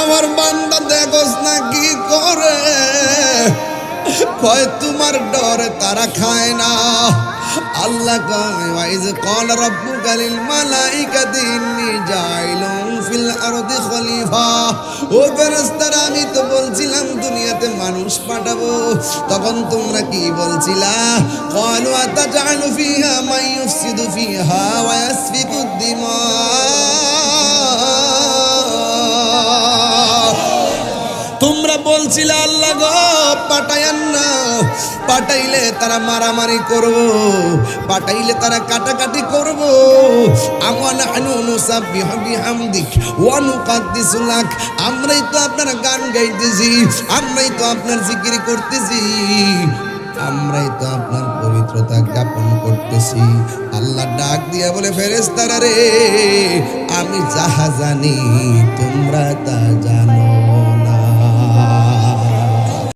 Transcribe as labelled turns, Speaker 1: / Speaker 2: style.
Speaker 1: আমার বান্দা দেখোস না কি করে, কয় তোমার ডরে তারা খায় না। আল্লাহ কয় ওয়াইজ ক্বালা রাব্বুকা লিল মালাইকাতি ইন্নী জাইলুন ফিল আরদি খলিফা। ও ফেরেশতারা, আমি তো বলছিলাম দুনিয়াতে মানুষ পাঠাবো, তখন তোমরা কি বলছিলা? ক্বালু আতাজআলু ফিহা মান ইউফসিদু ফিহা ওয়া ইয়াসফিকুদ দিমা। তোমরা বলছিলে আল্লাহ গো পাঠাইয়েন না, পাঠাইলে তারা মারামারি করব, পাঠাইলে তারা কাটাকাটি করব। আমানা আনু নুসাব্বিহু বিহামদিক ওয়া নুকাদ্দিসু লাক, আমরাই তো আপনার গান গাইতেছি, আমরাই তো আপনার জিকির করতেছি, আমরাই তো আপনার পবিত্রতা জ্ঞাপন করতেছি। আল্লাহ ডাক দিয়া বলে ফেরেশতারা রে, আমি যাহা জানি তোমরা তা জানো।